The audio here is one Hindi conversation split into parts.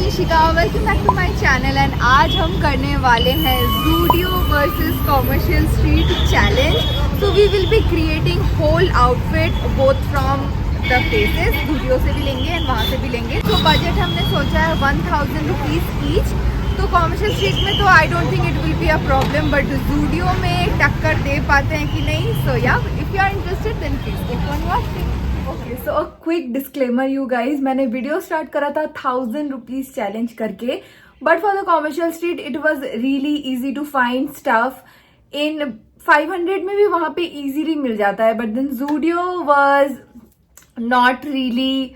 Nishika, welcome back to my channel and आज हम करने वाले हैं Zudio versus Commercial Street challenge. So we will be creating whole outfit both from the places, Zudio से भी लेंगे एंड वहाँ से भी लेंगे। तो बजट हमने सोचा है 1000 रुपीज़ ईच। तो कमर्शियल स्ट्रीट में तो I don't think it will be a problem, but Zudio में टक्कर दे पाते हैं कि नहीं। So yeah if you are interested then please take one watching. Okay, so a quick disclaimer you guys, मैंने वीडियो स्टार्ट करा था 1000 रुपीज चैलेंज करके, but for the commercial street it was really easy to find stuff. इन 500 में भी वहां पे इजीली मिल जाता है, but then Zudio was not really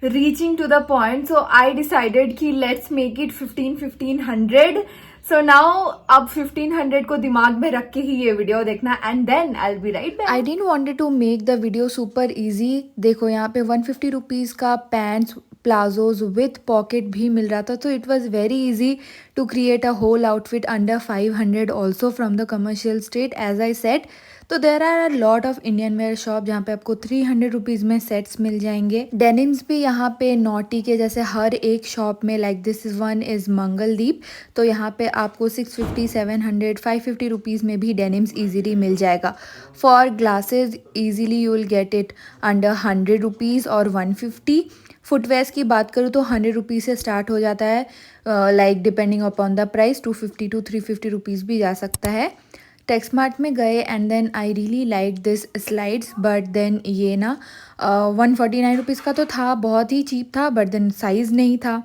reaching to the point, so I decided कि let's make it 1500। so now अब 1500 को दिमाग में रख के ही ये वीडियो देखना and then I'll be right back। I didn't wanted to make the video super easy। देखो यहाँ पे 150 रुपीज का पैंट्स प्लाजोज विथ पॉकेट भी मिल रहा था, तो it was very easy to create a whole outfit under 500 also from the commercial Street as I said. तो there are a lot of Indian wear shop जहाँ पे आपको 300 रुपीज़ में सेट्स मिल जाएंगे। डेनिम्स भी यहाँ पे नॉटी के जैसे हर एक शॉप में, like this is one is Mangaldeep, तो यहाँ पे आपको 650, 700, 550 रुपीज़ में भी डेनिम्स इजीली मिल जाएगा। For glasses easily you will get it under 100 rupees और 150। फुटवेयर्स की बात करूँ तो 100 रुपीज़ से स्टार्ट हो जाता है, like depending upon the price 250 to 350 rupees भी जा सकता है। टेक्समार्ट में गए and then I really like this slides, but then ये ना 149 रुपीज़ का तो था, बहुत ही चीप था, बट देन साइज़ नहीं था।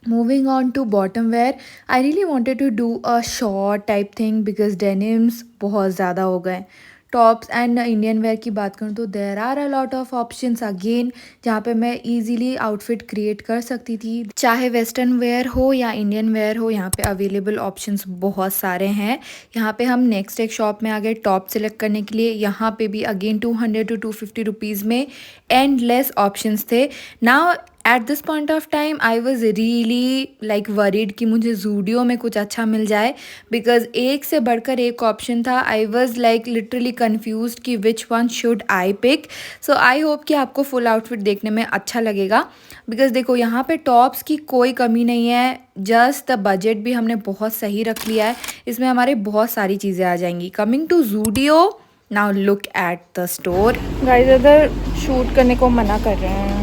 Moving on to bottom wear, I really wanted to do a short type thing because denims बहुत ज़्यादा हो गए। टॉप्स एंड इंडियन वेयर की बात करूँ तो there are a lot of options again जहाँ पे मैं इजीली आउटफिट क्रिएट कर सकती थी, चाहे वेस्टर्न वेयर हो या इंडियन वेयर हो। यहाँ पे अवेलेबल ऑप्शंस बहुत सारे हैं। यहाँ पे हम नेक्स्ट एक शॉप में आ गए टॉप सेलेक्ट करने के लिए। यहाँ पे भी अगेन 200 to 250 रुपीज़ में एंडलेस ऑप्शंस थे। Now at this point of time I was really like worried कि मुझे ज़ूडियो में कुछ अच्छा मिल जाए, बिकॉज एक से बढ़कर एक ऑप्शन था। I was like literally confuse कि which one should I pick. So I hope कि आपको फुल आउटफिट देखने में अच्छा लगेगा, बिकॉज देखो यहाँ पे टॉप्स की कोई कमी नहीं है, जस्ट द बजट भी हमने बहुत सही रख लिया है। इसमें हमारे बहुत सारी चीज़ें आ जाएंगी। Coming to Zudio, now look at the store. Guys इधर शूट करने को मना कर रहे हैं।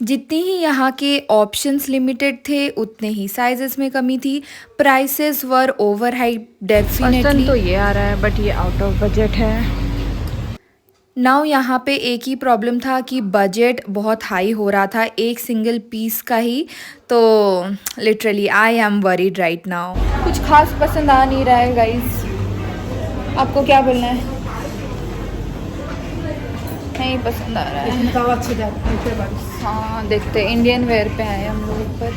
जितनी ही यहाँ के ऑप्शंस लिमिटेड थे उतने ही साइजेस में कमी थी। Prices were over hype definitely. तो ये आ रहा है बट ये आउट ऑफ बजट है। नाउ यहाँ पे एक ही प्रॉब्लम था कि बजट बहुत हाई हो रहा था एक सिंगल पीस का ही, तो literally I am worried right now. कुछ खास पसंद आ नहीं रहा है गाइज, आपको क्या बोलना है? नहीं पसंद आ रहा है। हाँ देखते, इंडियन वेयर पे आए हम लोग ऊपर।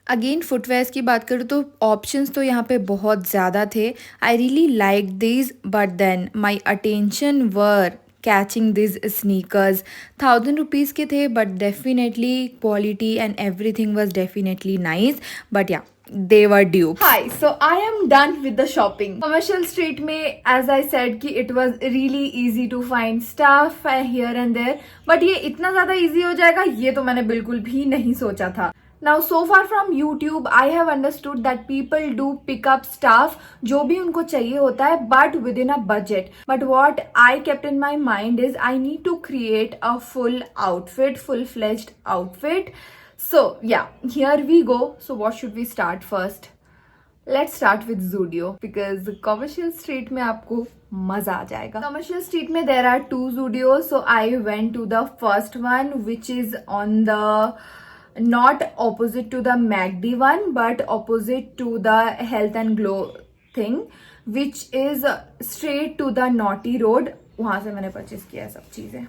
अगेन फुटवेयर्स की बात करूँ तो ऑप्शंस तो यहाँ पे बहुत ज़्यादा थे। I really like this, but then my attention were catching this sneakers. 1000 rupees के थे, but definitely quality and everything was definitely nice, but yeah they were dupes. Hi, so I am done with the shopping. Commercial street में as I said कि it was really easy to find stuff here and there, but ये इतना ज़्यादा easy हो जाएगा ये तो मैंने बिल्कुल भी नहीं सोचा था। Now so far from YouTube I have understood that people do pick up stuff जो भी उनको चाहिए होता है but within a budget. But what I kept in my mind is I need to create a full outfit, full-fledged outfit. So yeah, here we go. So what should we start first? Let's start with Zudio because commercial street में आपको मजा आ जाएगा। Commercial street में there are 2 Zudios, so I went to the first one which is on the not opposite to the MACD one but opposite to the Health and Glow thing, which is straight to the Naughty Road। वहाँ से मैंने परचेज किया सब चीज़ें।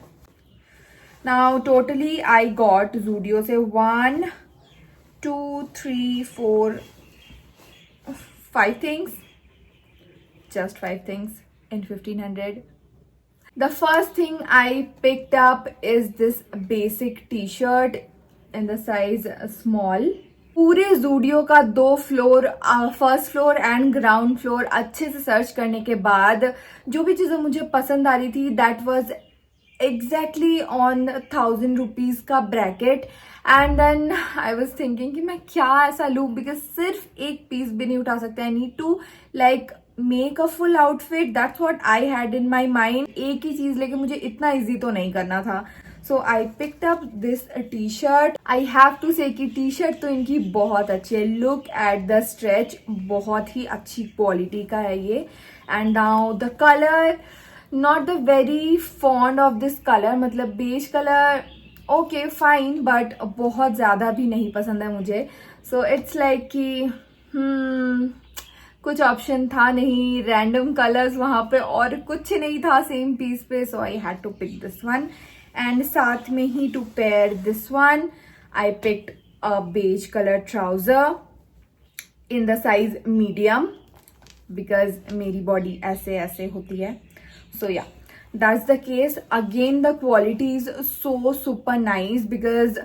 Now totally I got Zudio से 1, 2, 3, 4, 5 things, just 5 things in 1500. The first thing I picked up is this basic t-shirt in the size small. पूरे Zudio का 2 floor, first floor and ground floor अच्छे से सर्च करने के बाद जो भी चीज़ें मुझे पसंद आ रही थी that was exactly on 1,000 rupees का bracket. And then I was thinking कि मैं क्या ऐसा लूँ, बिकॉज सिर्फ एक पीस भी नहीं उठा सकते. I need to like make a full outfit. That's what I had in my mind. एक ही चीज लेके मुझे इतना इजी तो नहीं करना था. So I picked up this T shirt. I have to say कि टी शर्ट तो इनकी बहुत अच्छी है. लुक एट द स्ट्रेच, बहुत ही अच्छी क्वालिटी का है ये. And now the colour, not the very fond of this colour. मतलब beige colour okay fine, but बहुत ज़्यादा भी नहीं पसंद है मुझे. सो इट्स लाइक कि कुछ ऑप्शन था नहीं, रैंडम कलर्स वहाँ पे और कुछ नहीं था सेम पीस पे. So I had to pick this one. And साथ में ही to pair this one I picked a beige colour trouser in the size medium, because मेरी बॉडी ऐसे ऐसे होती है. सो या, that's the case. Again the quality is so super nice because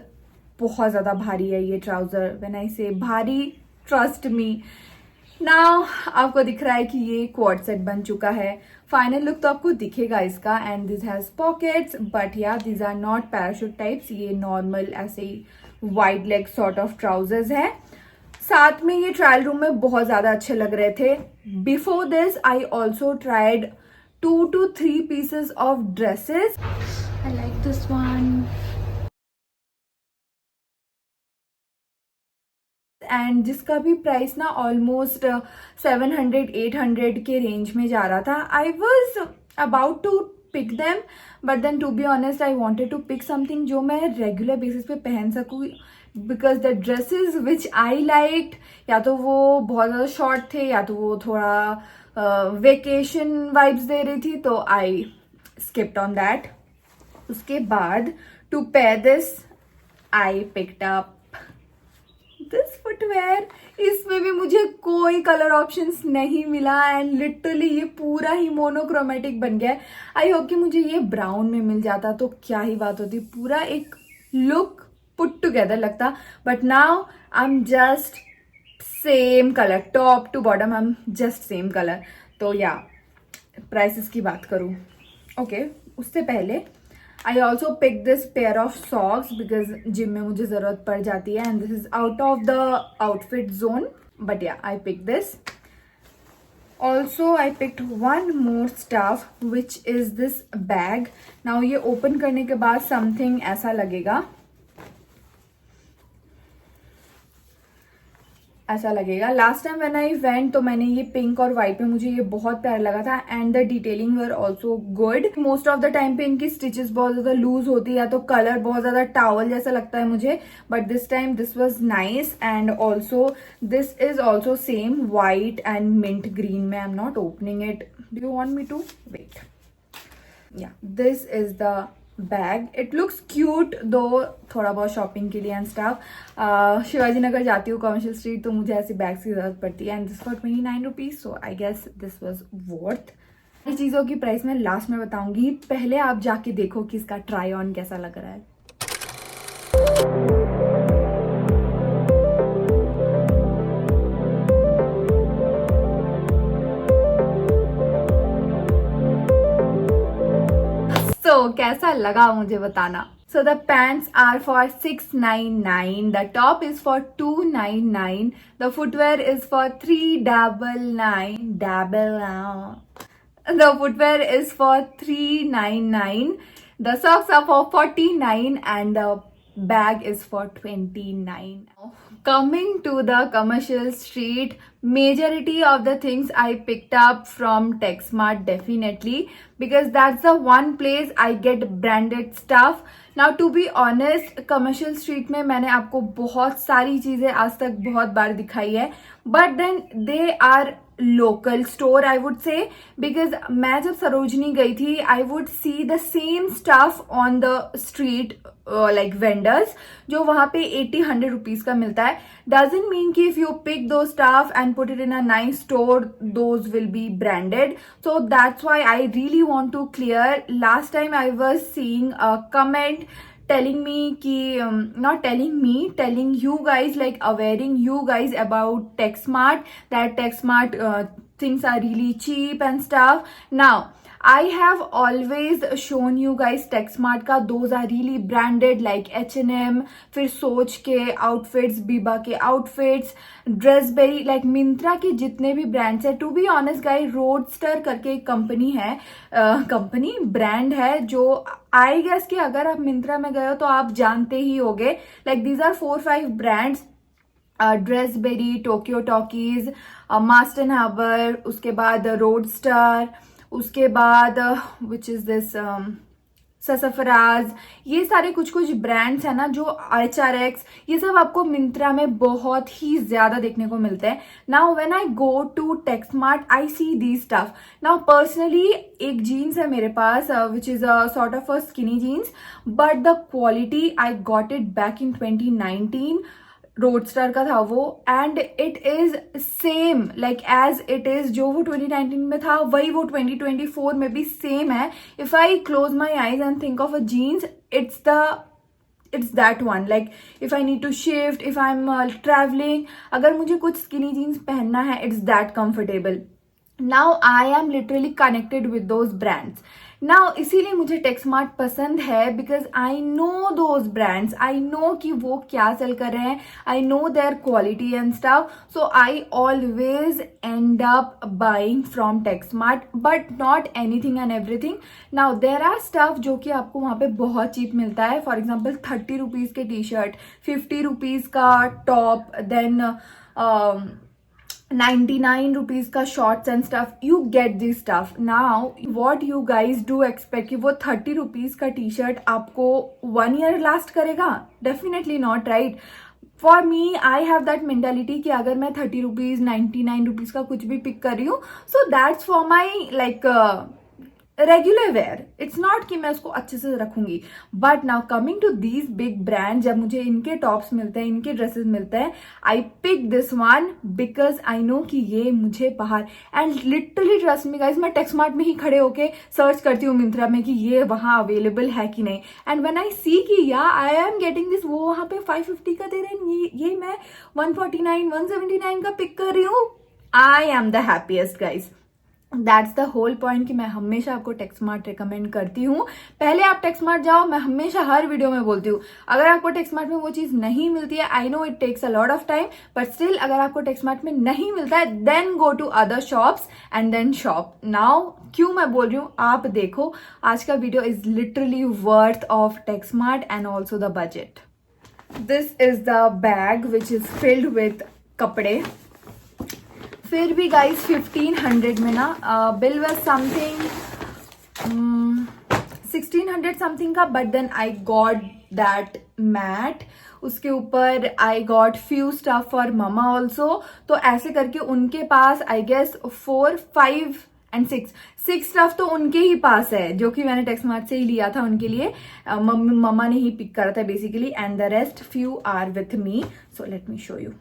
बहुत ज़्यादा भारी है ये ट्राउज़र. when I say भारी, trust me. Now आपको दिख रहा है कि ये क्वाड सेट बन चुका है. फाइनल लुक तो आपको दिखेगा इसका. And this has pockets, but yeah this are not parachute types. ये नॉर्मल ऐसे ही wide leg sort of trousers है. साथ में ये ट्रायल रूम में बहुत ज़्यादा अच्छे लग रहे थे. Before this I also tried 2 to 3 pieces of dresses. I like this one. And जिसका भी प्राइस ना ऑलमोस्ट 700-800 के रेंज में जा रहा था. I was about to pick them, but then to be honest I wanted to pick something जो मैं रेगुलर बेसिस पे पहन सकूँ. Because the dresses which I liked, या तो वो बहुत ज़्यादा शॉर्ट थे या तो वो थोड़ा वेकेशन वाइब्स दे रही थी. तो आई स्किप्ड ऑन दैट. उसके बाद to pair this I picked up this footwear. इसमें भी मुझे कोई कलर ऑप्शंस नहीं मिला. एंड लिटरली ये पूरा ही मोनोक्रोमेटिक बन गया है. आई होप कि मुझे ये ब्राउन में मिल जाता तो क्या ही बात होती, पूरा एक लुक पुट टुगेदर लगता. But now I am just same colour, top to bottom हम जस्ट सेम कलर. तो या, प्राइसेस की बात करूँ, ओके, उससे पहले I also pick this pair of socks because gym में मुझे ज़रूरत पड़ जाती है. And this is out of the outfit zone, but yeah I pick this. Also I picked one more stuff which is this bag. Now ये ओपन करने के बाद समथिंग ऐसा लगेगा, ऐसा लगेगा. Last time when I went तो मैंने ये पिंक और व्हाइट में, मुझे ये बहुत प्यारा लगा था. And the detailing were also good. Most of the time पे इनकी स्टिचेस बहुत ज्यादा लूज होती है, तो कलर बहुत ज्यादा टॉवल जैसा लगता है मुझे. But this time this was nice. And also this is also same white and mint green में. I am not opening it. Do you want me to wait? Yeah, this is the bag. It looks cute though, थोड़ा बहुत शॉपिंग के लिए एंड स्टफ. शिवाजी नगर जाती हूँ कमर्शियल स्ट्रीट, तो मुझे ऐसी बैग्स की जरूरत पड़ती है. And this for 29 rupees. So I guess this was worth. इस चीज़ों की प्राइस मैं लास्ट में बताऊंगी. पहले आप जाके देखो कि इसका ट्राई ऑन कैसा लग रहा है. So, कैसा लगा मुझे बताना. So the pants are for 699. The top is for 299. The footwear is for 399. The footwear is for 399. The socks are for 49 and the bag is for 29. Coming to the commercial street, majority of the things I picked up from TechSmart definitely, because that's the one place I get branded stuff. Now to be honest, commercial street में मैंने आपको बहुत सारी चीजें आज तक बहुत बार दिखाई है, but then they are local store I would say, because मैं जब सरोजनी गई थी I would see the same stuff on the street like vendors जो वहाँ पे 80-100 rupees का मिलता है. Doesn't mean कि if you pick those stuff and put it in a nice store those will be branded. So that's why I really want to clear. Last time I was seeing a comment telling me ki not telling me, telling you guys, like awareing you guys about TechSmart, that TechSmart things are really cheap and stuff. Now I have always shown you guys TechSmart का, those are really branded like H&M, फिर सोच के outfits, बीबा के outfits, ड्रेसबेरी, like मिंत्रा के जितने भी ब्रांड्स है. To be honest guys, Roadster करके एक कंपनी है, कंपनी ब्रांड है जो आई गेस कि अगर आप मिंत्रा में गए हो तो आप जानते ही होगे. Like these are 4-5 brands, Dressberry, Tokyo Talkies, Mast and Harbour, उसके बाद रोडस्टर, उसके बाद विच इज दिस ससफराज. ये सारे कुछ कुछ ब्रांड्स है ना जो HRX, ये सब आपको मिंत्रा में बहुत ही ज्यादा देखने को मिलते हैं. Now when I go to Texmart I see these stuff. Now personally एक जीन्स है मेरे पास which is a sort of a skinny jeans, but the quality I got it back in 2019. Roadster का था वो, and it is same like as it is. जो वो 2019 में था वही वो 2024 में भी सेम है. If I close my eyes and think of a jeans, it's that one. Like if I need to shift, if I'm traveling, अगर मुझे कुछ skinny jeans पहनना है, it's that comfortable. Now I am literally connected with those brands. Now इसीलिए मुझे टेक्समार्ट पसंद है, because I know those brands, I know कि वो क्या सेल कर रहे हैं, I know their quality and stuff. So I always end up buying from Texmart, but not anything and everything. Now there are stuff जो कि आपको वहाँ पे बहुत चीप मिलता है. फॉर एग्जाम्पल 30 रुपीज के टी शर्ट, 50 रुपीज का टॉप, देन 99 rupees का shorts and stuff. You get this stuff. Now what you guys do expect कि वो 30 rupees का टी शर्ट आपको 1 year last करेगा? Definitely not, right? For me, I have that mentality कि अगर मैं 30 rupees, 99 rupees का कुछ भी पिक कर रही हूँ, so that's for my like regular wear. It's not कि मैं उसको अच्छे से रखूंगी. But now coming to these big brand, जब मुझे इनके टॉप्स मिलते हैं, इनके ड्रेसेस मिलते हैं, I pick this one because I know कि ये मुझे बाहर, and literally trust me guys, मैं टेक्समार्ट में ही खड़े होके सर्च करती हूँ मिंत्रा में कि ये वहां अवेलेबल है कि नहीं. एंड व्हेन आई सी कि या आई एम गेटिंग दिस, वो वहां पे 550 का दे रहे हैं, ये मैं 149, 179 का पिक कर रही हूँ. I am the happiest guys. That's the whole point कि मैं हमेशा आपको टेक्समार्ट रिकमेंड करती हूँ. पहले आप टेक्समार्ट जाओ. मैं हमेशा हर वीडियो में बोलती हूँ, अगर आपको टेक्समार्ट में वो चीज नहीं मिलती है, I know it takes a lot of time, but still अगर आपको टेक्समार्ट में नहीं मिलता है, then go to other shops and then shop. Now क्यों मैं बोल रही हूँ, आप देखो, आज का video is literally worth of Texmart and also the budget. This is the bag which is filled with कपड़े. फिर भी गाइज 1500 में ना, बिल वॉज समथिंग 1600 समथिंग का, but then I got that mat. उसके ऊपर I got few stuff for mama also. तो ऐसे करके उनके पास आई गेस 4, 5 एंड 6 स्टफ तो उनके ही पास है, जो कि मैंने टेक्समार्ट से ही लिया था उनके लिए. मम्मा ने ही पिक करा था basically, and the rest few are with me. So let me show you.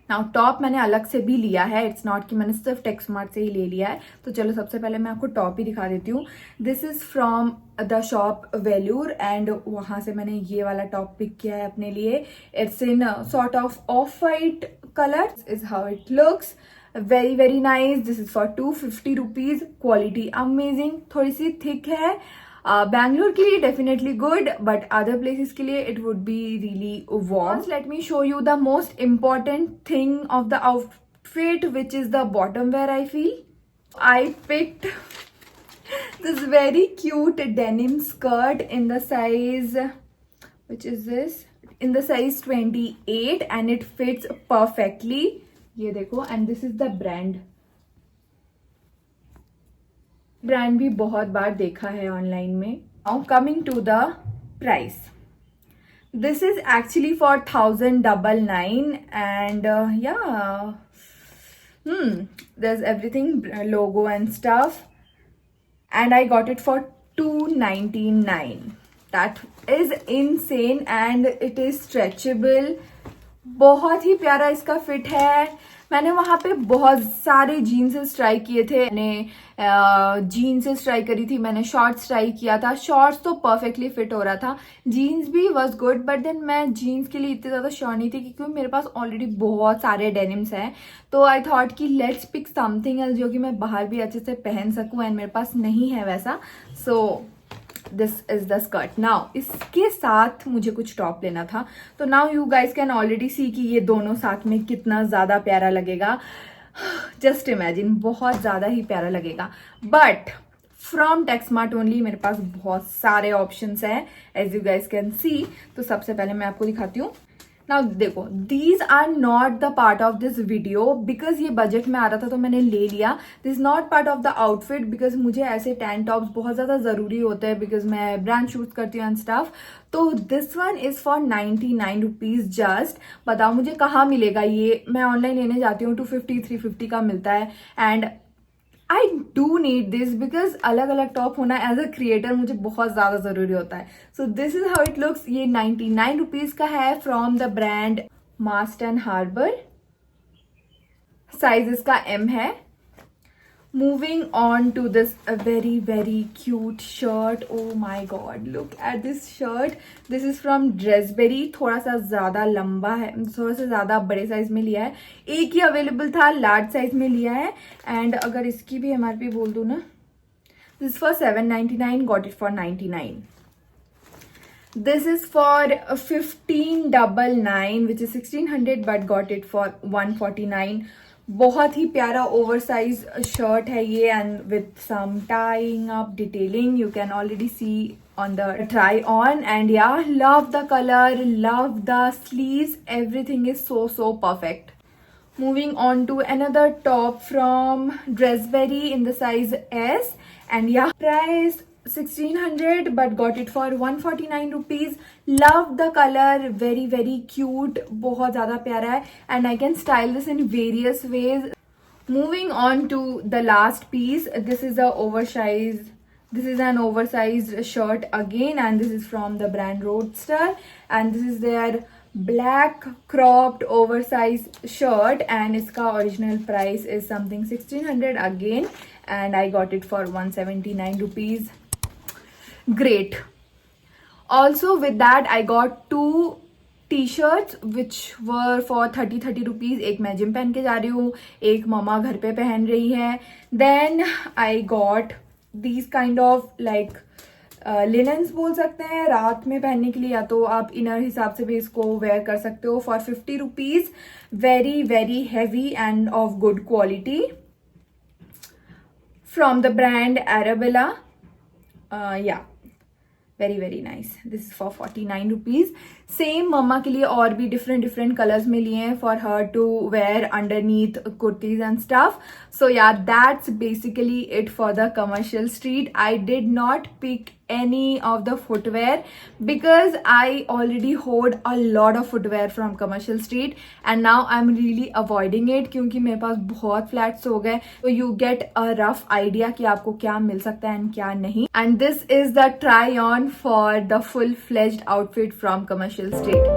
Now top मैंने अलग से भी लिया है, इट्स नॉट कि मैंने सिर्फ टेक्समार्ट से ही ले लिया है. तो चलो सबसे पहले मैं आपको टॉप ही दिखा देती हूँ. This is from the shop Velure, and वहां से मैंने ये वाला टॉप पिक किया है अपने लिए. It's in sort of of white colour. Is how it looks. Very very nice. This is for 250 rupees. Quality amazing. थोड़ी सी थिक है. बैंगलोर के लिए definitely good, but other places के लिए it would be really warm. Late me show you the most important thing of the outfit, which is the bottom wear. I feel I picked this very cute denim skirt in the size, which is this, in the size 28, and it fits perfectly. ये देखो, and this is the brand. Brand भी बहुत बार देखा है ऑनलाइन में. Now coming to the price. This is actually for 1099 and yeah, there's everything, logo and stuff, and I got it for 299. That is insane and it is stretchable. बहुत ही प्यारा इसका फिट है. मैंने वहाँ पे बहुत सारे जीन्सेस ट्राई किए थे। मैंने जीन्सेस ट्राई करी थी, मैंने शॉर्ट्स ट्राई किया था। शॉर्ट्स तो परफेक्टली फिट हो रहा था, जीन्स भी वॉज गुड, बट देन मैं जीन्स के लिए इतनी ज़्यादा श्योर नहीं थी क्योंकि मेरे पास ऑलरेडी बहुत सारे डेनिम्स हैं। तो आई थॉट कि लेट्स पिक समथिंग एल्स जो कि मैं बाहर भी अच्छे से पहन सकूँ, एंड मेरे पास नहीं है वैसा। So this is the skirt. Now इसके साथ मुझे कुछ टॉप लेना था, तो now you guys can already see कि ये दोनों साथ में कितना ज़्यादा प्यारा लगेगा। जस्ट इमेजिन, बहुत ज़्यादा ही प्यारा लगेगा। बट फ्रॉम टेक्समार्ट ओनली मेरे पास बहुत सारे ऑप्शंस हैं, as you guys can see. तो सबसे पहले मैं आपको दिखाती हूँ। नाउ देखो, these are not the part of this video because ये बजट में आ रहा था तो मैंने ले लिया। This not part of the outfit because मुझे ऐसे टैन टॉप्स बहुत ज़्यादा ज़रूरी होते हैं बिकॉज मैं ब्रांड शूट करती हूँ एंड स्टफ। तो this one is for 99 rupees just. बताओ मुझे कहाँ मिलेगा ये, मैं ऑनलाइन लेने जाती हूँ 250 350 का मिलता है। And I do need this because अलग अलग टॉप होना एज अ क्रिएटर मुझे बहुत ज़्यादा ज़रूरी होता है। So this is how it looks. ये 99 रुपीज़ का है from the brand Mast and Harbour. Size इसका M है। Moving on to this a very cute shirt. Oh my god, look at this shirt. This is from Dressberry. थोड़ा सा ज़्यादा लंबा है, थोड़ा सा ज़्यादा बड़े साइज में लिया है। एक ही अवेलेबल था, लार्ज साइज में लिया है। एंड अगर इसकी भी MRP बोल दूँ ना, this is for 799, got it for 99. This is for 1599 which is 1600 but got it for 149. बहुत ही प्यारा ओवर साइज शर्ट है ये, and with some tying up detailing you can already see on the try on. And yeah, love the color, love the sleeves, everything is so perfect. Moving on to another top from Dressberry in the size S, and yeah, price 1600 but got it for 149 rupees. Love the color, very cute, बहुत ज़्यादा प्यारा है, and I can style this in various ways. Moving on to the last piece, this is an oversized shirt again, and this is from the brand Roadster, and this is their black cropped oversized shirt, and iska original price is something 1600 again, and I got it for 179 rupees. Great. Also with that I got two t-shirts which were for 30 rupees. एक मैं जिम पहन के जा रही हूँ, एक ममा घर पे पहन रही है। Then I got these kind of like linens बोल सकते हैं, रात में पहनने के लिए, या तो आप इनर हिसाब से भी इसको वेयर कर सकते हो for 50 rupees. Very heavy and of good quality from the brand Arabella. Yeah very nice. This is for 49 rupees. Same मम्मा के लिए और भी डिफरेंट कलर्स में लिए हैं for her to wear underneath kurtis and stuff. So yeah that's basically it for the commercial Street. I did not pick any of the footwear because I already hoard a lot of footwear from commercial street, and now I'm really avoiding it क्योंकि मेरे पास बहुत flats हो गए। तो you get a rough idea कि आपको क्या मिल सकता है and क्या नहीं। And this is the try on for the full fledged outfit from commercial street.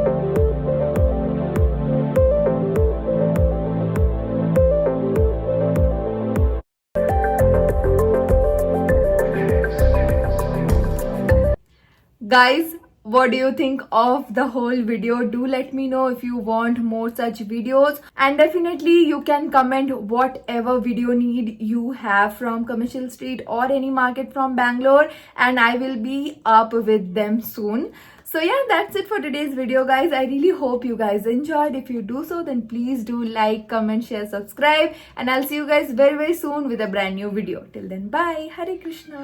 Guys, what do you think of the whole video? Do let me know if you want more such videos, and definitely you can comment whatever video need you have from commercial street or any market from Bangalore, and I will be up with them soon. So yeah, that's it for today's video, guys. I really hope you guys enjoyed. If you do so, then please do like, comment, share, subscribe, and I'll see you guys very soon with a brand new video. Till then, bye. Hare Krishna.